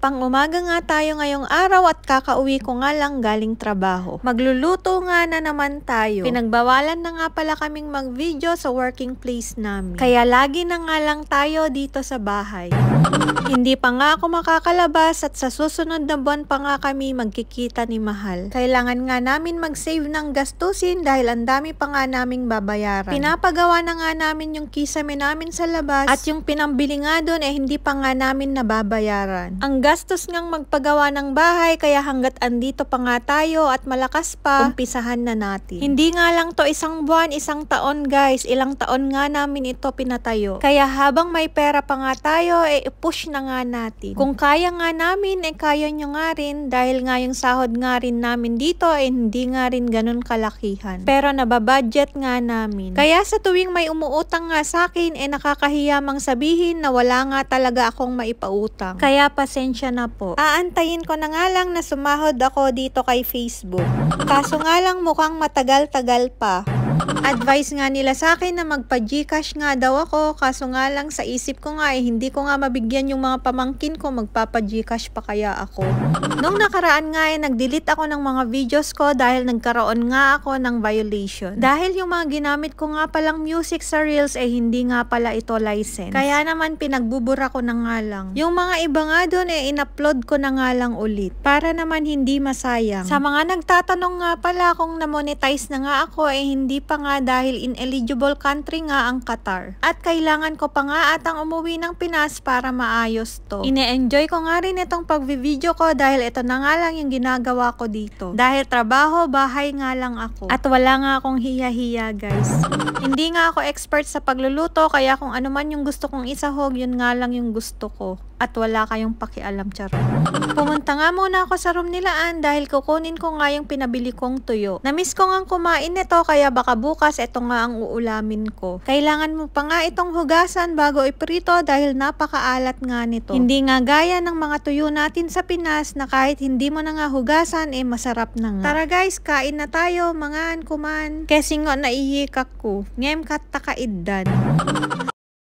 Pang-umaga nga tayo ngayong araw at kakauwi ko nga lang galing trabaho. Magluluto nga na naman tayo. Pinagbawalan na nga pala kaming mag-video sa working place namin. Kaya lagi na nga lang tayo dito sa bahay. Hindi pa nga ako makakalabas at sa susunod na buwan pa nga kami magkikita ni Mahal. Kailangan nga namin mag-save ng gastusin dahil ang dami pa nga naming babayaran. Pinapagawa na nga namin yung kisame namin sa labas at yung pinambili nga doon hindi pa nga namin nababayaran. Ang gastos ngang magpagawa ng bahay kaya hanggat andito pa nga tayo at malakas pa, umpisahan na natin. Hindi nga lang to isang buwan, isang taon guys. Ilang taon nga namin ito pinatayo. Kaya habang may pera pa nga tayo, push na nga natin. Kung kaya nga namin, kaya nyo nga rin dahil nga yung sahod nga rin namin dito hindi nga rin ganun kalakihan. Pero nababudget nga namin. Kaya sa tuwing may umuutang nga sa akin, nakakahiya mang sabihin na wala nga talaga akong maipautang. Kaya pasensya na po. Aantayin ko na nga lang na sumahod ako dito kay Facebook. Kaso nga lang mukhang matagal-tagal pa. Advice nga nila sa akin na magpa-Gcash nga daw ako, kaso nga lang sa isip ko nga hindi ko nga mabigyan yung mga pamangkin ko, magpapa-Gcash pa kaya ako. Nung nakaraan nga nag-delete ako ng mga videos ko dahil nagkaroon nga ako ng violation. Dahil yung mga ginamit ko nga palang music sa Reels hindi nga pala ito license. Kaya naman pinagbubura ko na nga lang. Yung mga iba nga doon in-upload ko na nga lang ulit para naman hindi masayang. Sa mga nagtatanong nga pala kung na-monetize na nga ako hindi pa nga dahil ineligible country nga ang Qatar. At kailangan ko pa nga atang umuwi ng Pinas para maayos to. Ine-enjoy ko nga rin itong pag-video ko dahil ito na nga lang yung ginagawa ko dito. Dahil trabaho, bahay nga lang ako. At wala nga akong hiya-hiya guys. Hindi nga ako expert sa pagluluto kaya kung ano man yung gusto kong isahog, yun nga lang yung gusto ko. At wala kayong pakialam, charot. Pumunta nga muna ako sa room nilaan dahil kukunin ko nga yung pinabili kong tuyo. Namiss ko nga kumain nito kaya baka bukas ito nga ang uulamin ko. Kailangan mo pa nga itong hugasan bago iprito dahil napakaalat nga nito. Hindi nga gaya ng mga tuyo natin sa Pinas na kahit hindi mo na nga hugasan masarap na nga. Tara guys, kain na tayo, mangan kuman. Kasi nga naihikak ko. Ngem kat takaiddan.